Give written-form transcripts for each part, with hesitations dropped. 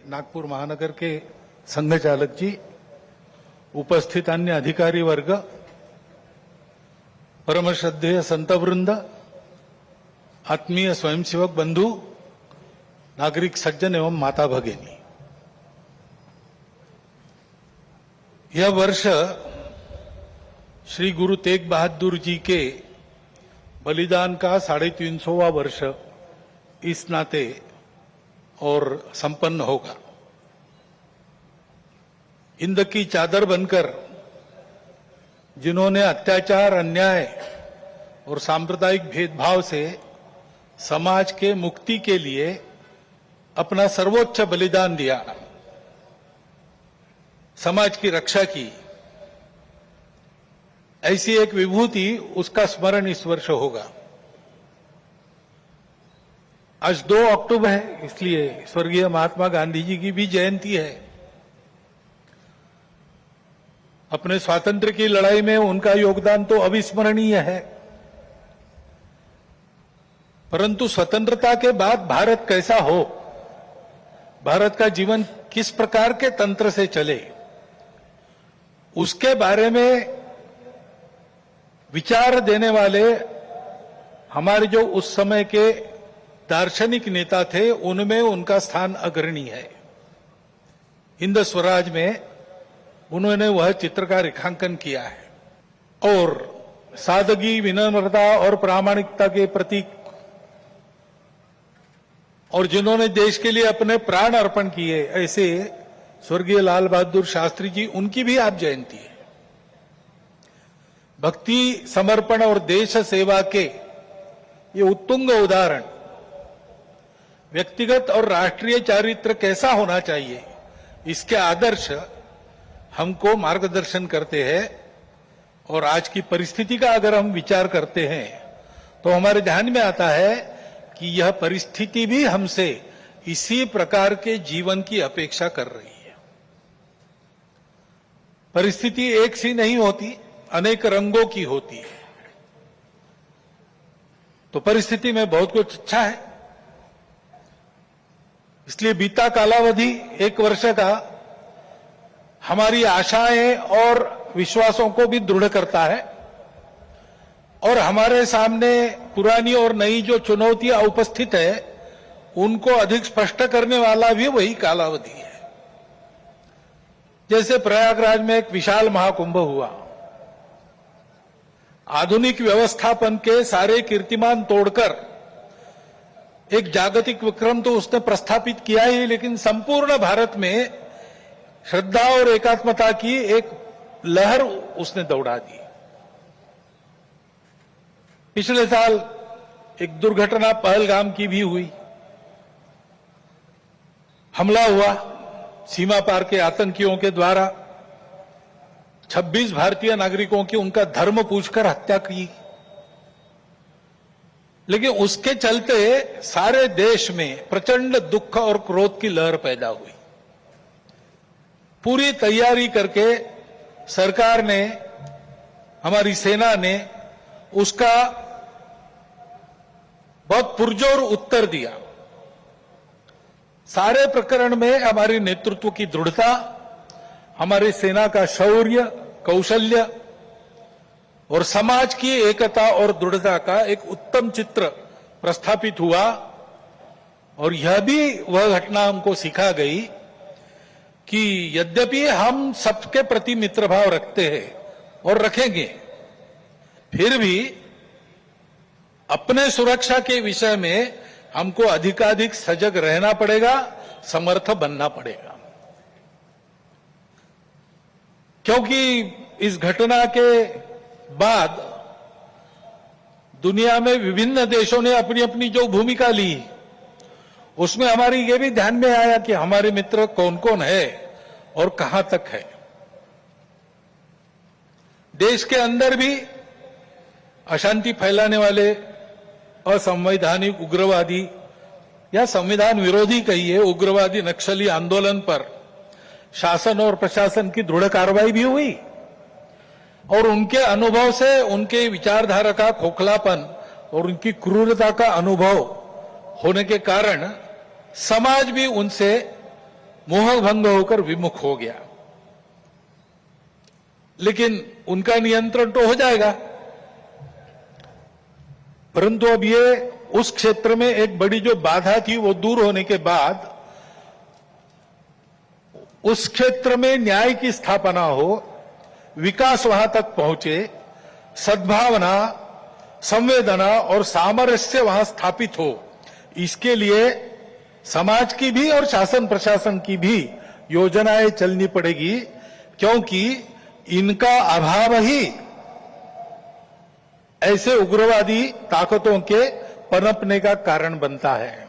नागपूर महानगर के संघ चालक जी, उपस्थित अन्य अधिकारी वर्ग, परम श्रद्धेय संतवृंद, आत्मीय स्वयंसेवक बंधु, नागरिक सज्जन एवं माता भगिनी, यह वर्ष श्री गुरु तेग बहादुर जी के बलिदान का 350वां वर्ष इस नाते और संपन्न होगा। हिंद की चादर बनकर जिन्होंने अत्याचार, अन्याय और सांप्रदायिक भेदभाव से समाज के मुक्ति के लिए अपना सर्वोच्च बलिदान दिया, समाज की रक्षा की, ऐसी एक विभूति, उसका स्मरण इस वर्ष होगा। आज 2 अक्टूबर है, इसलिए स्वर्गीय महात्मा गांधी जी की भी जयंती है। अपने स्वातंत्र्य की लड़ाई में उनका योगदान तो अविस्मरणीय है, परंतु स्वतंत्रता के बाद भारत कैसा हो, भारत का जीवन किस प्रकार के तंत्र से चले, उसके बारे में विचार देने वाले हमारे जो उस समय के दार्शनिक नेता थे, उनमें उनका स्थान अग्रणी है। हिंद स्वराज में उन्होंने वह चित्र का रेखांकन किया है और सादगी, विनम्रता और प्रामाणिकता के प्रतीक, और जिन्होंने देश के लिए अपने प्राण अर्पण किए, ऐसे स्वर्गीय लाल बहादुर शास्त्री जी, उनकी भी आज जयंती है। भक्ति, समर्पण और देश सेवा के ये उत्तुंग उदाहरण व्यक्तिगत और राष्ट्रीय चारित्र कैसा होना चाहिए, इसके आदर्श हमको मार्गदर्शन करते हैं। और आज की परिस्थिति का अगर हम विचार करते हैं तो हमारे ध्यान में आता है कि यह परिस्थिति भी हमसे इसी प्रकार के जीवन की अपेक्षा कर रही है। परिस्थिति एक सी नहीं होती, अनेक रंगों की होती है। तो परिस्थिति में बहुत कुछ अच्छा है, इसलिए बीता कालावधि 1 वर्ष का हमारी आशाएं और विश्वासों को भी दृढ़ करता है, और हमारे सामने पुरानी और नई जो चुनौतियां उपस्थित है, उनको अधिक स्पष्ट करने वाला भी वही कालावधि है। जैसे प्रयागराज में एक विशाल महाकुंभ हुआ, आधुनिक व्यवस्थापन के सारे कीर्तिमान तोड़कर एक जागतिक विक्रम तो उसने प्रस्थापित किया ही, लेकिन संपूर्ण भारत में श्रद्धा और एकात्मता की एक लहर उसने दौड़ा दी। पिछले साल एक दुर्घटना पहलगाम की भी हुई, हमला हुआ सीमा पार के आतंकियों के द्वारा, 26 भारतीय नागरिकों की उनका धर्म पूछकर हत्या की। लेकिन उसके चलते सारे देश में प्रचंड दुख और क्रोध की लहर पैदा हुई। पूरी तैयारी करके सरकार ने, हमारी सेना ने उसका बहुत पुरजोर उत्तर दिया। सारे प्रकरण में हमारी नेतृत्व की दृढ़ता, हमारी सेना का शौर्य, कौशल्य और समाज की एकता और दृढ़ता का एक उत्तम चित्र प्रस्थापित हुआ। और यह भी वह घटना हमको सिखा गई कि यद्यपि हम सबके प्रति मित्रभाव रखते हैं और रखेंगे, फिर भी अपने सुरक्षा के विषय में हमको अधिकाधिक सजग रहना पड़ेगा, समर्थ बनना पड़ेगा। क्योंकि इस घटना के बाद दुनिया में विभिन्न देशों ने अपनी अपनी जो भूमिका ली, उसमें हमारी ये भी ध्यान में आया कि हमारे मित्र कौन कौन है और कहां तक है। देश के अंदर भी अशांति फैलाने वाले असंवैधानिक उग्रवादी या संविधान विरोधी कहिए उग्रवादी नक्सली आंदोलन पर शासन और प्रशासन की दृढ़ कार्रवाई भी हुई, और उनके अनुभव से उनके विचारधारा का खोखलापन और उनकी क्रूरता का अनुभव होने के कारण समाज भी उनसे मोहभंग होकर विमुख हो गया। लेकिन उनका नियंत्रण तो हो जाएगा, परंतु अब ये उस क्षेत्र में एक बड़ी जो बाधा थी वो दूर होने के बाद उस क्षेत्र में न्याय की स्थापना हो, विकास वहां तक पहुंचे, सद्भावना, संवेदना और सामरस्य वहां स्थापित हो, इसके लिए समाज की भी और शासन प्रशासन की भी योजनाएं चलनी पड़ेगी, क्योंकि इनका अभाव ही ऐसे उग्रवादी ताकतों के पनपने का कारण बनता है।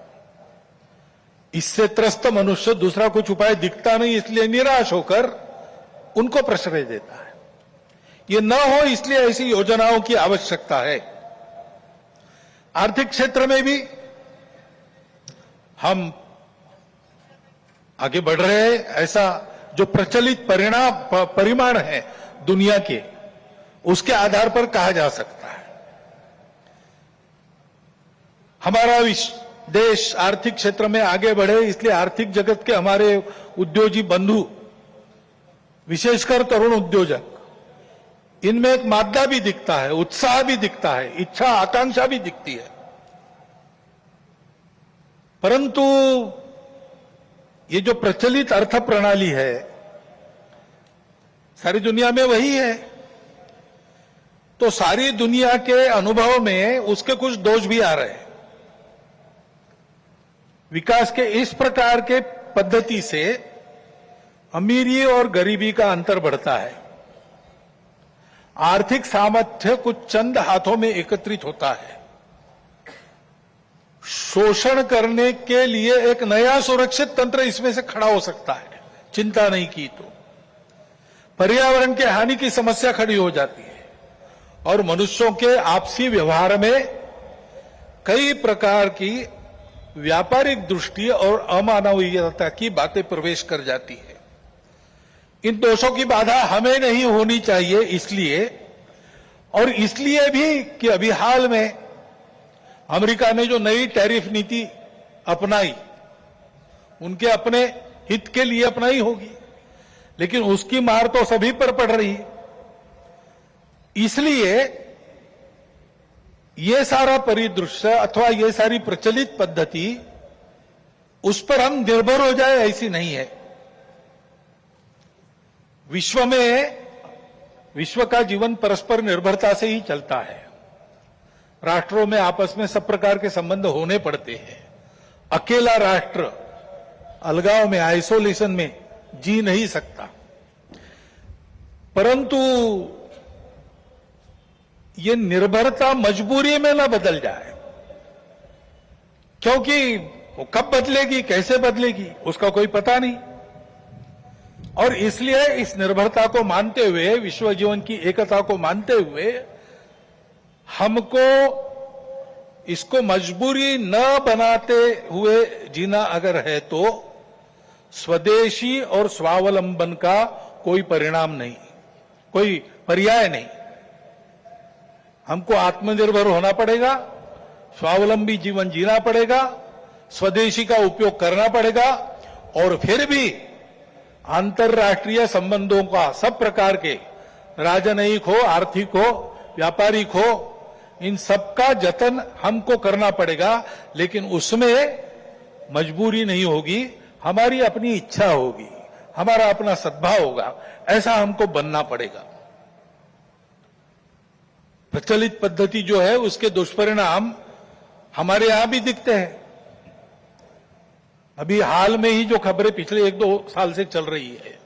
इससे त्रस्त मनुष्य दूसरा कुछ उपाय दिखता नहीं, इसलिए निराश होकर उनको प्रश्रय देता है। ये न हो इसलिए ऐसी योजनाओं की आवश्यकता है। आर्थिक क्षेत्र में भी हम आगे बढ़ रहे हैं। ऐसा जो प्रचलित परिमाण है दुनिया के, उसके आधार पर कहा जा सकता है हमारा देश आर्थिक क्षेत्र में आगे बढ़े, इसलिए आर्थिक जगत के हमारे उद्योगी बंधु, विशेषकर तरुण उद्योजक, इनमें एक मादा भी दिखता है, उत्साह भी दिखता है, इच्छा आकांक्षा भी दिखती है। परंतु ये जो प्रचलित अर्थ प्रणाली है सारी दुनिया में वही है, तो सारी दुनिया के अनुभव में उसके कुछ दोष भी आ रहे हैं। विकास के इस प्रकार के पद्धति से अमीरी और गरीबी का अंतर बढ़ता है। आर्थिक सामर्थ्य कुछ चंद हाथों में एकत्रित होता है। शोषण करने के लिए एक नया सुरक्षित तंत्र इसमें से खड़ा हो सकता है, चिंता नहीं की तो। पर्यावरण के हानि की समस्या खड़ी हो जाती है और मनुष्यों के आपसी व्यवहार में कई प्रकार की व्यापारिक दृष्टि और अमानवीयता की बातें प्रवेश कर जाती है। इन दोषों की बाधा हमें नहीं होनी चाहिए, इसलिए भी कि अभी हाल में अमेरिका ने जो नई टैरिफ नीति अपनाई, उनके अपने हित के लिए अपनाई होगी, लेकिन उसकी मार तो सभी पर पड़ रही है। इसलिए ये सारा परिदृश्य अथवा ये सारी प्रचलित पद्धति उस पर हम निर्भर हो जाए ऐसी नहीं है। विश्व का जीवन परस्पर निर्भरता से ही चलता है। राष्ट्रों में आपस में सब प्रकार के संबंध होने पड़ते हैं। अकेला राष्ट्र अलगाव में, आइसोलेशन में जी नहीं सकता। परंतु ये निर्भरता मजबूरी में न बदल जाए, क्योंकि वो कब बदलेगी, कैसे बदलेगी, उसका कोई पता नहीं। और इसलिए इस निर्भरता को मानते हुए, विश्व जीवन की एकता को मानते हुए, हमको इसको मजबूरी न बनाते हुए जीना अगर है तो स्वदेशी और स्वावलंबन का कोई परिणाम नहीं, कोई पर्याय नहीं। हमको आत्मनिर्भर होना पड़ेगा, स्वावलंबी जीवन जीना पड़ेगा, स्वदेशी का उपयोग करना पड़ेगा, और फिर भी अंतर्राष्ट्रीय संबंधों का सब प्रकार के, राजनयिक हो, आर्थिक हो, व्यापारिक हो, इन सबका जतन हमको करना पड़ेगा। लेकिन उसमें मजबूरी नहीं होगी, हमारी अपनी इच्छा होगी, हमारा अपना सद्भाव होगा, ऐसा हमको बनना पड़ेगा। प्रचलित पद्धति जो है उसके दुष्परिणाम हमारे यहां भी दिखते हैं। अभी हाल में ही जो खबरें पिछले 1-2 साल से चल रही है,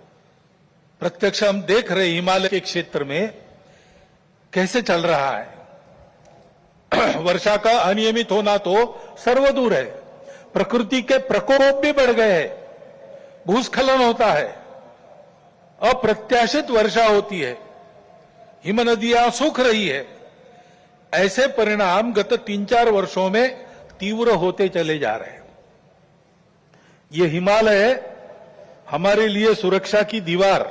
प्रत्यक्ष हम देख रहे हैं हिमालय के क्षेत्र में कैसे चल रहा है। वर्षा का अनियमित होना तो सर्वदूर है, प्रकृति के प्रकोप भी बढ़ गए हैं, भूस्खलन होता है, अप्रत्याशित वर्षा होती है, हिमनदियां सूख रही है। ऐसे परिणाम गत 3-4 वर्षों में तीव्र होते चले जा रहे हैं। ये हिमालय हमारे लिए सुरक्षा की दीवार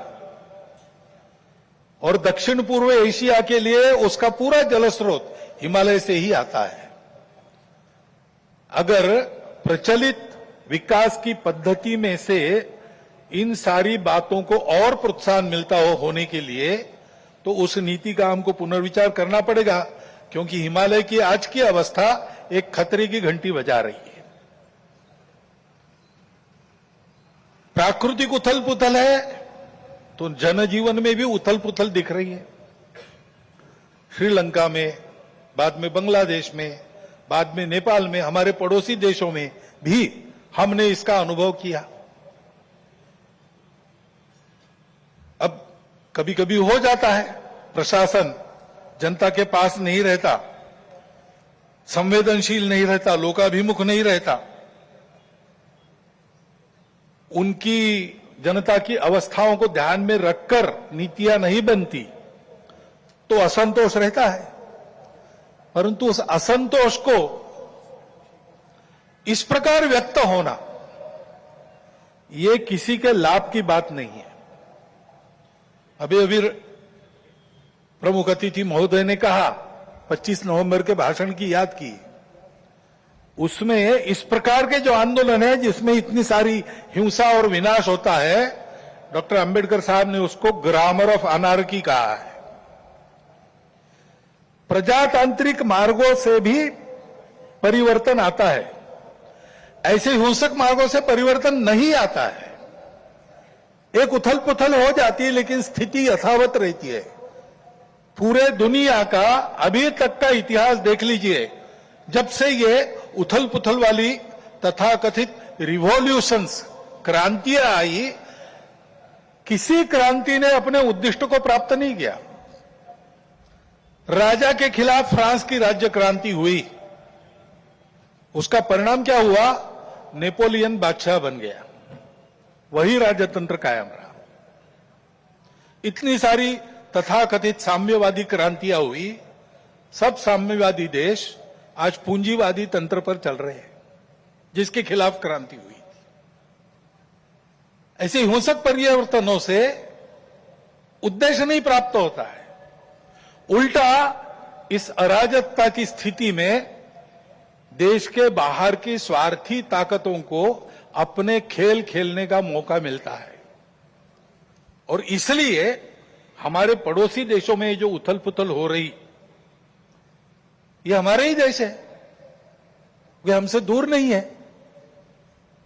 और दक्षिण पूर्व एशिया के लिए उसका पूरा जलस्रोत हिमालय से ही आता है। अगर प्रचलित विकास की पद्धति में से इन सारी बातों को और प्रोत्साहन मिलता होने के लिए तो उस नीति का हमको पुनर्विचार करना पड़ेगा, क्योंकि हिमालय की आज की अवस्था एक खतरे की घंटी बजा रही है। प्राकृतिक उथल पुथल है तो जनजीवन में भी उथल पुथल दिख रही है। श्रीलंका में, बाद में बांग्लादेश में, बाद में नेपाल में, हमारे पड़ोसी देशों में भी हमने इसका अनुभव किया। अब कभी कभी हो जाता है, प्रशासन जनता के पास नहीं रहता, संवेदनशील नहीं रहता, लोकाभिमुख नहीं रहता, उनकी जनता की अवस्थाओं को ध्यान में रखकर नीतियां नहीं बनती तो असंतोष रहता है। परंतु उस असंतोष को इस प्रकार व्यक्त होना, यह किसी के लाभ की बात नहीं है। अभी प्रमुख अतिथि महोदय ने कहा, 25 नवंबर के भाषण की याद की, उसमें इस प्रकार के जो आंदोलन है जिसमें इतनी सारी हिंसा और विनाश होता है, डॉक्टर अंबेडकर साहब ने उसको ग्रामर ऑफ अनार्की कहा है। प्रजातांत्रिक मार्गों से भी परिवर्तन आता है, ऐसे हिंसक मार्गों से परिवर्तन नहीं आता है। एक उथल पुथल हो जाती है लेकिन स्थिति यथावत रहती है। पूरे दुनिया का अभी तक का इतिहास देख लीजिए, जब से ये उथल पुथल वाली तथाकथित रिवॉल्यूशंस, क्रांतियां आई, किसी क्रांति ने अपने उद्दिष्ट को प्राप्त नहीं किया। राजा के खिलाफ फ्रांस की राज्य क्रांति हुई, उसका परिणाम क्या हुआ? नेपोलियन बादशाह बन गया, वही राजतंत्र कायम रहा। इतनी सारी तथाकथित साम्यवादी क्रांतियां हुई, सब साम्यवादी देश आज पूंजीवादी तंत्र पर चल रहे हैं, जिसके खिलाफ क्रांति हुई। ऐसे हिंसक परिवर्तनों से उद्देश्य नहीं प्राप्त होता है, उल्टा इस अराजकता की स्थिति में देश के बाहर की स्वार्थी ताकतों को अपने खेल खेलने का मौका मिलता है। और इसलिए हमारे पड़ोसी देशों में जो उथल पुथल हो रही, ये हमारे ही देश है, वे हमसे दूर नहीं है।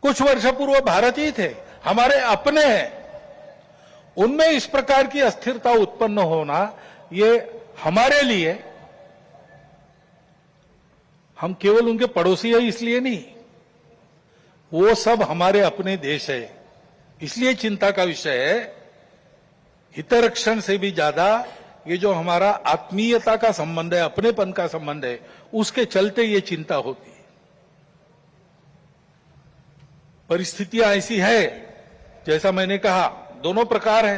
कुछ वर्ष पूर्व भारत ही थे, हमारे अपने हैं। उनमें इस प्रकार की अस्थिरता उत्पन्न होना, ये हमारे लिए, हम केवल उनके पड़ोसी है इसलिए नहीं, वो सब हमारे अपने देश है, इसलिए चिंता का विषय है। हितरक्षण से भी ज्यादा ये जो हमारा आत्मीयता का संबंध है, अपनेपन का संबंध है, उसके चलते ये चिंता होती है। परिस्थितियां ऐसी है, जैसा मैंने कहा, दोनों प्रकार है।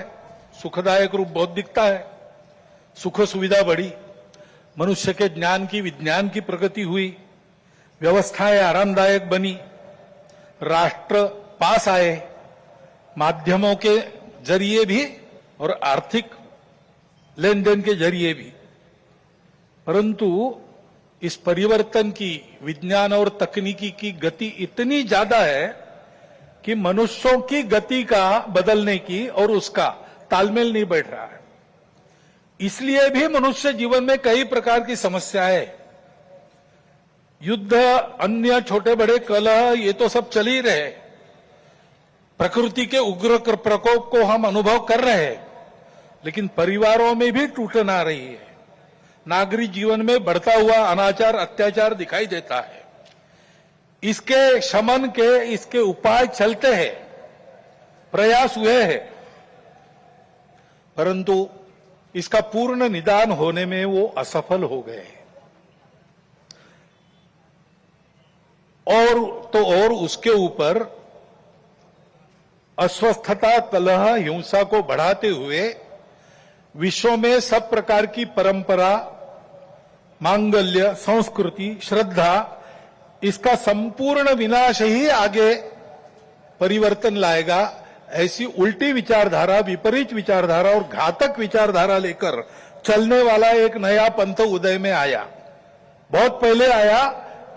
सुखदायक रूप बहुत दिखता है, सुख सुविधा बढ़ी, मनुष्य के ज्ञान की, विज्ञान की प्रगति हुई, व्यवस्थाएं आरामदायक बनी, राष्ट्र पास आए, माध्यमों के जरिए भी और आर्थिक लेन देन के जरिए भी। परंतु इस परिवर्तन की, विज्ञान और तकनीकी की गति इतनी ज्यादा है कि मनुष्यों की गति का बदलने की और उसका तालमेल नहीं बैठ रहा है। इसलिए भी मनुष्य जीवन में कई प्रकार की समस्याएं, युद्ध, अन्य छोटे बड़े कलह, ये तो सब चल ही रहे। प्रकृति के उग्र प्रकोप को हम अनुभव कर रहे हैं, लेकिन परिवारों में भी टूटन आ रही है। नागरिक जीवन में बढ़ता हुआ अनाचार, अत्याचार दिखाई देता है। इसके शमन के, इसके उपाय चलते हैं, प्रयास हुए हैं, परंतु इसका पूर्ण निदान होने में वो असफल हो गए। और उसके ऊपर अस्वस्थता, कलह, हिंसा को बढ़ाते हुए विश्व में सब प्रकार की परंपरा, मांगल्य, संस्कृति, श्रद्धा, इसका संपूर्ण विनाश ही आगे परिवर्तन लाएगा। ऐसी उल्टी विचारधारा, विपरीत विचारधारा और घातक विचारधारा लेकर चलने वाला एक नया पंथ उदय में आया। बहुत पहले आया,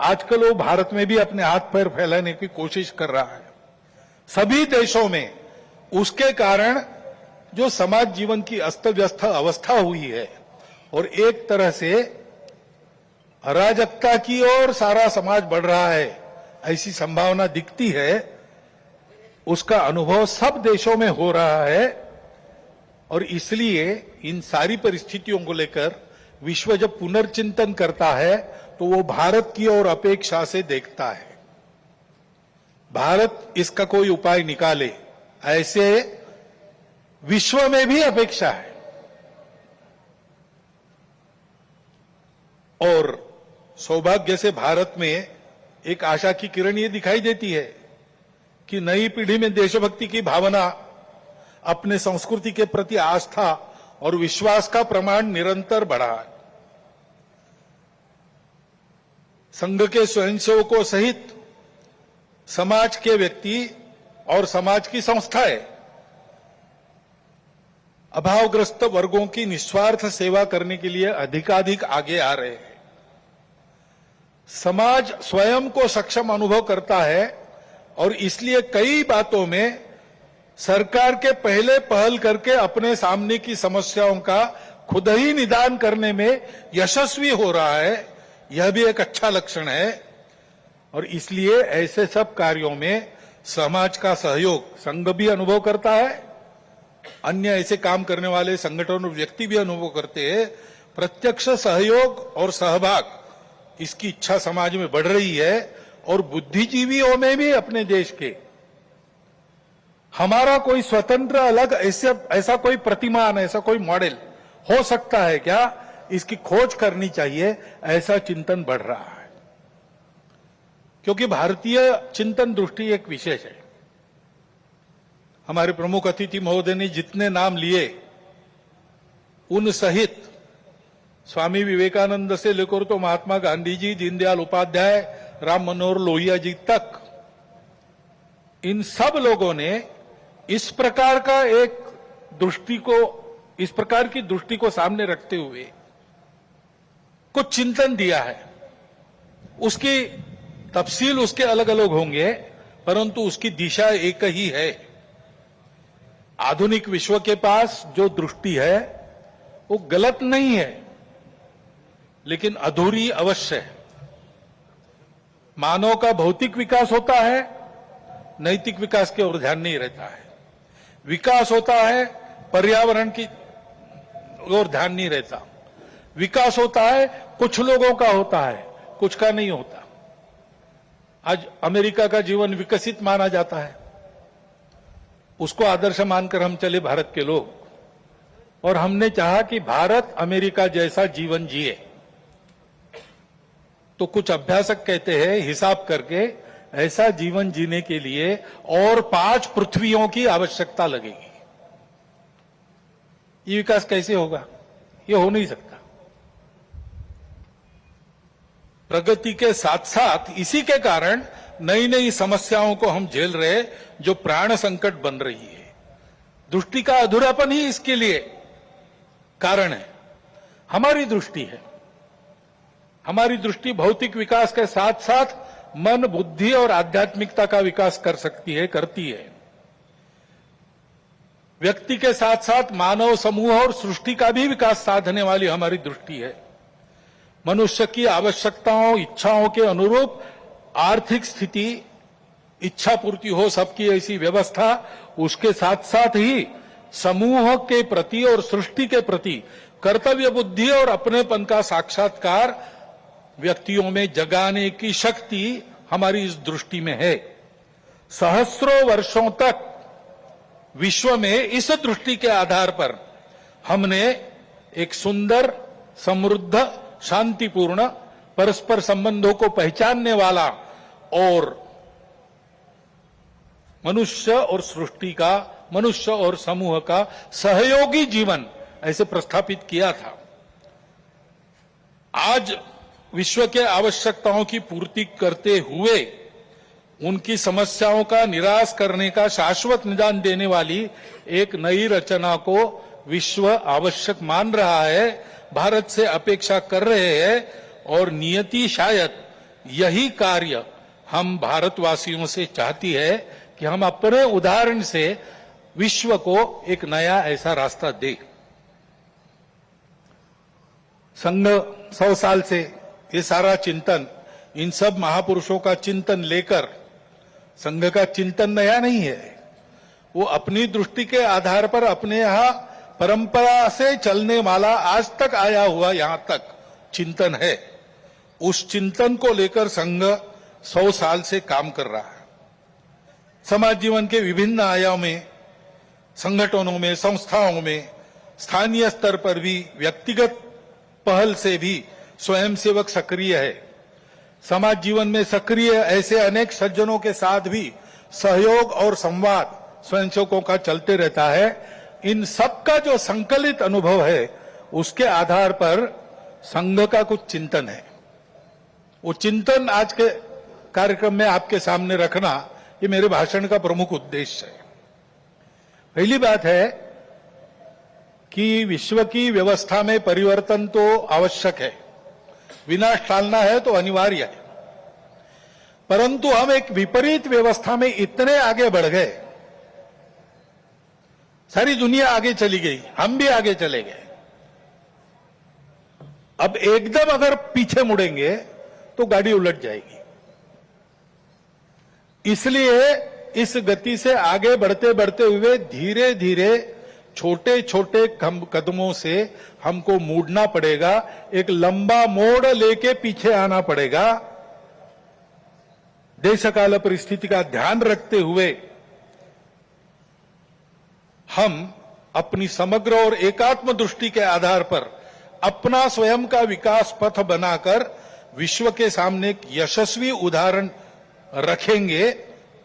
आजकल वो भारत में भी अपने हाथ पैर फैलाने की कोशिश कर रहा है। सभी देशों में उसके कारण जो समाज जीवन की अस्त व्यस्त अवस्था हुई है और एक तरह से अराजकता की ओर सारा समाज बढ़ रहा है, ऐसी संभावना दिखती है, उसका अनुभव सब देशों में हो रहा है। और इसलिए इन सारी परिस्थितियों को लेकर विश्व जब पुनर्चिंतन करता है तो वो भारत की ओर अपेक्षा से देखता है, भारत इसका कोई उपाय निकाले, ऐसे विश्व में भी अपेक्षा है। और सौभाग्य से भारत में एक आशा की किरण ये दिखाई देती है कि नई पीढ़ी में देशभक्ति की भावना, अपने संस्कृति के प्रति आस्था और विश्वास का प्रमाण निरंतर बढ़ा है। संघ के स्वयंसेवकों सहित समाज के व्यक्ति और समाज की संस्थाएं अभावग्रस्त वर्गों की निस्वार्थ सेवा करने के लिए अधिकाधिक आगे आ रहे हैं। समाज स्वयं को सक्षम अनुभव करता है और इसलिए कई बातों में सरकार के पहले पहल करके अपने सामने की समस्याओं का खुद ही निदान करने में यशस्वी हो रहा है। यह भी एक अच्छा लक्षण है और इसलिए ऐसे सब कार्यों में समाज का सहयोग संघ भी अनुभव करता है, अन्य ऐसे काम करने वाले संगठन और व्यक्ति भी अनुभव करते हैं। प्रत्यक्ष सहयोग और सहभाग, इसकी इच्छा समाज में बढ़ रही है और बुद्धिजीवियों में भी अपने देश के हमारा कोई स्वतंत्र अलग ऐसा कोई प्रतिमान, ऐसा कोई मॉडल हो सकता है क्या, इसकी खोज करनी चाहिए, ऐसा चिंतन बढ़ रहा है। क्योंकि भारतीय चिंतन दृष्टि एक विशेष है। हमारे प्रमुख अतिथि महोदय ने जितने नाम लिए उन सहित स्वामी विवेकानंद से लेकर तो महात्मा गांधी जी, दीनदयाल उपाध्याय, राम मनोहर लोहिया जी तक, इन सब लोगों ने इस प्रकार की दृष्टि को सामने रखते हुए कुछ चिंतन दिया है। उसकी तफसील उसके अलग अलग होंगे, परंतु उसकी दिशा एक ही है। आधुनिक विश्व के पास जो दृष्टि है वो गलत नहीं है, लेकिन अधूरी अवश्य है। मानव का भौतिक विकास होता है, नैतिक विकास की ओर ध्यान नहीं रहता है। विकास होता है, पर्यावरण की ओर ध्यान नहीं रहता। विकास होता है, कुछ लोगों का होता है, कुछ का नहीं होता। आज अमेरिका का जीवन विकसित माना जाता है, उसको आदर्श मानकर हम चले भारत के लोग, और हमने चाहा कि भारत अमेरिका जैसा जीवन जिए। तो कुछ अभ्यासक कहते हैं हिसाब करके ऐसा जीवन जीने के लिए और 5 पृथ्वियों की आवश्यकता लगेगी। ये विकास कैसे होगा? ये हो नहीं सकता। प्रगति के साथ साथ इसी के कारण नई नई समस्याओं को हम झेल रहे, जो प्राण संकट बन रही है। दृष्टि का अधूरापन ही इसके लिए कारण है। हमारी दृष्टि है, हमारी दृष्टि भौतिक विकास के साथ साथ मन, बुद्धि और आध्यात्मिकता का विकास कर सकती है, करती है। व्यक्ति के साथ साथ मानव समूह और सृष्टि का भी विकास साधने वाली हमारी दृष्टि है। मनुष्य की आवश्यकताओं, इच्छाओं के अनुरूप आर्थिक स्थिति, इच्छा पूर्ति हो सबकी, ऐसी व्यवस्था, उसके साथ साथ ही समूह के प्रति और सृष्टि के प्रति कर्तव्य बुद्धि और अपनेपन का साक्षात्कार व्यक्तियों में जगाने की शक्ति हमारी इस दृष्टि में है। सहस्रों वर्षों तक विश्व में इस दृष्टि के आधार पर हमने एक सुंदर, समृद्ध, शांतिपूर्ण, परस्पर संबंधों को पहचानने वाला और मनुष्य और सृष्टि का, मनुष्य और समूह का सहयोगी जीवन ऐसे प्रस्थापित किया था। आज विश्व के आवश्यकताओं की पूर्ति करते हुए उनकी समस्याओं का निराश करने का शाश्वत निदान देने वाली एक नई रचना को विश्व आवश्यक मान रहा है, भारत से अपेक्षा कर रहे हैं, और नियति शायद यही कार्य हम भारतवासियों से चाहती है कि हम अपने उदाहरण से विश्व को एक नया ऐसा रास्ता दे। संघ 100 साल से ये सारा चिंतन, इन सब महापुरुषों का चिंतन लेकर, संघ का चिंतन नया नहीं है, वो अपनी दृष्टि के आधार पर अपने यहां परंपरा से चलने वाला आज तक आया हुआ यहां तक चिंतन है। उस चिंतन को लेकर संघ 100 साल से काम कर रहा है। समाज जीवन के विभिन्न आयामों में, संगठनों में, संस्थाओं में, स्थानीय स्तर पर भी व्यक्तिगत पहल से भी स्वयंसेवक सक्रिय है। समाज जीवन में सक्रिय ऐसे अनेक सज्जनों के साथ भी सहयोग और संवाद स्वयंसेवकों का चलते रहता है। इन सब का जो संकलित अनुभव है, उसके आधार पर संघ का कुछ चिंतन है। वो चिंतन आज के कार्यक्रम में आपके सामने रखना, ये मेरे भाषण का प्रमुख उद्देश्य है। पहली बात है कि विश्व की व्यवस्था में परिवर्तन तो आवश्यक है, विनाश टालना है तो अनिवार्य है, परंतु हम एक विपरीत व्यवस्था में इतने आगे बढ़ गए, सारी दुनिया आगे चली गई, हम भी आगे चले गए। अब एकदम अगर पीछे मुड़ेंगे तो गाड़ी उलट जाएगी। इसलिए इस गति से आगे बढ़ते बढ़ते हुए धीरे धीरे छोटे छोटे कदमों से हमको मुड़ना पड़ेगा, एक लंबा मोड़ लेके पीछे आना पड़ेगा। देशकाल परिस्थिति का ध्यान रखते हुए हम अपनी समग्र और एकात्म दृष्टि के आधार पर अपना स्वयं का विकास पथ बनाकर विश्व के सामने एक यशस्वी उदाहरण रखेंगे,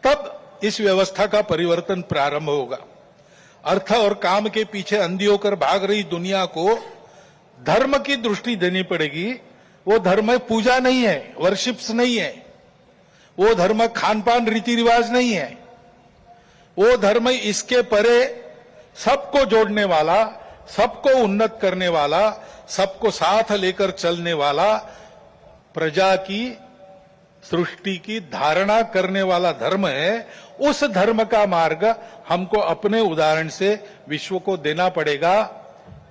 तब इस व्यवस्था का परिवर्तन प्रारंभ होगा। अर्थ और काम के पीछे अंधी होकर भाग रही दुनिया को धर्म की दृष्टि देनी पड़ेगी। वो धर्म पूजा नहीं है, वर्शिप्स नहीं है, वो धर्म खान पान रीति रिवाज नहीं है, वो धर्म इसके परे सबको जोड़ने वाला, सबको उन्नत करने वाला, सबको साथ लेकर चलने वाला, प्रजा की सृष्टि की धारणा करने वाला धर्म है। उस धर्म का मार्ग हमको अपने उदाहरण से विश्व को देना पड़ेगा।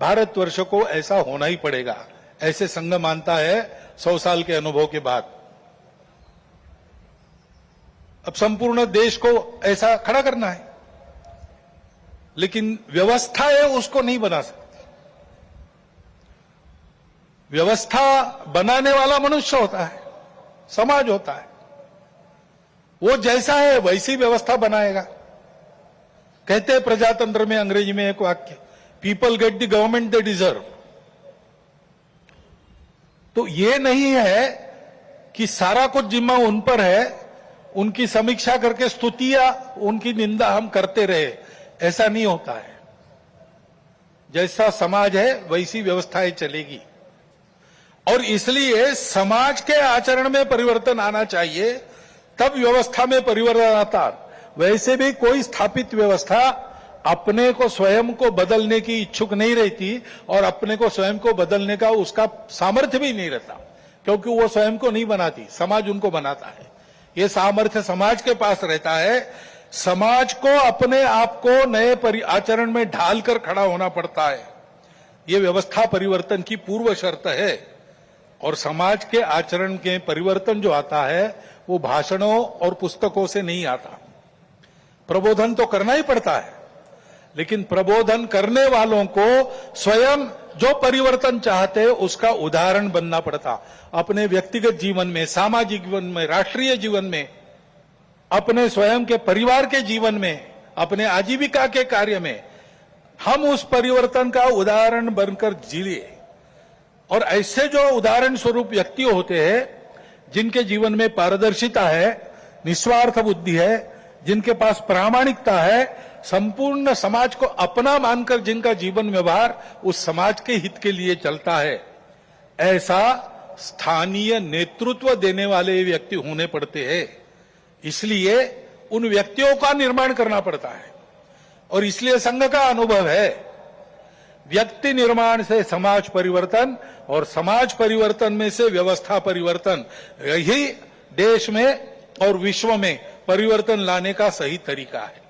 भारतवर्ष को ऐसा होना ही पड़ेगा, ऐसे संघ मानता है 100 साल के अनुभव के बाद। अब संपूर्ण देश को ऐसा खड़ा करना है, लेकिन व्यवस्था है उसको नहीं बना सकती। व्यवस्था बनाने वाला मनुष्य होता है, समाज होता है, वो जैसा है वैसी व्यवस्था बनाएगा। कहते हैं प्रजातंत्र में अंग्रेजी में एक वाक्य, people get the government they deserve. तो ये नहीं है कि सारा कुछ जिम्मा उन पर है, उनकी समीक्षा करके स्तुतियां, उनकी निंदा हम करते रहे, ऐसा नहीं होता है। जैसा समाज है वैसी व्यवस्थाएं चलेगी, और इसलिए समाज के आचरण में परिवर्तन आना चाहिए, तब व्यवस्था में परिवर्तन आता। वैसे भी कोई स्थापित व्यवस्था अपने को स्वयं को बदलने की इच्छुक नहीं रहती, और अपने को स्वयं को बदलने का उसका सामर्थ्य भी नहीं रहता, क्योंकि वो स्वयं को नहीं बनाती, समाज उनको बनाता है। ये सामर्थ्य समाज के पास रहता है। समाज को अपने आप को नए आचरण में ढालकर खड़ा होना पड़ता है। ये व्यवस्था परिवर्तन की पूर्व शर्त है, और समाज के आचरण के परिवर्तन जो आता है वो भाषणों और पुस्तकों से नहीं आता। प्रबोधन तो करना ही पड़ता है, लेकिन प्रबोधन करने वालों को स्वयं जो परिवर्तन चाहते हैं उसका उदाहरण बनना पड़ता। अपने व्यक्तिगत जीवन में, सामाजिक जीवन में, राष्ट्रीय जीवन में, अपने स्वयं के परिवार के जीवन में, अपने आजीविका के कार्य में हम उस परिवर्तन का उदाहरण बनकर जिए। और ऐसे जो उदाहरण स्वरूप व्यक्ति होते हैं, जिनके जीवन में पारदर्शिता है, निस्वार्थ बुद्धि है, जिनके पास प्रामाणिकता है, संपूर्ण समाज को अपना मानकर जिनका जीवन व्यवहार उस समाज के हित के लिए चलता है, ऐसा स्थानीय नेतृत्व देने वाले व्यक्ति होने पड़ते हैं। इसलिए उन व्यक्तियों का निर्माण करना पड़ता है, और इसलिए संघ का अनुभव है व्यक्ति निर्माण से समाज परिवर्तन, और समाज परिवर्तन में से व्यवस्था परिवर्तन। यही देश में और विश्व में परिवर्तन लाने का सही तरीका है।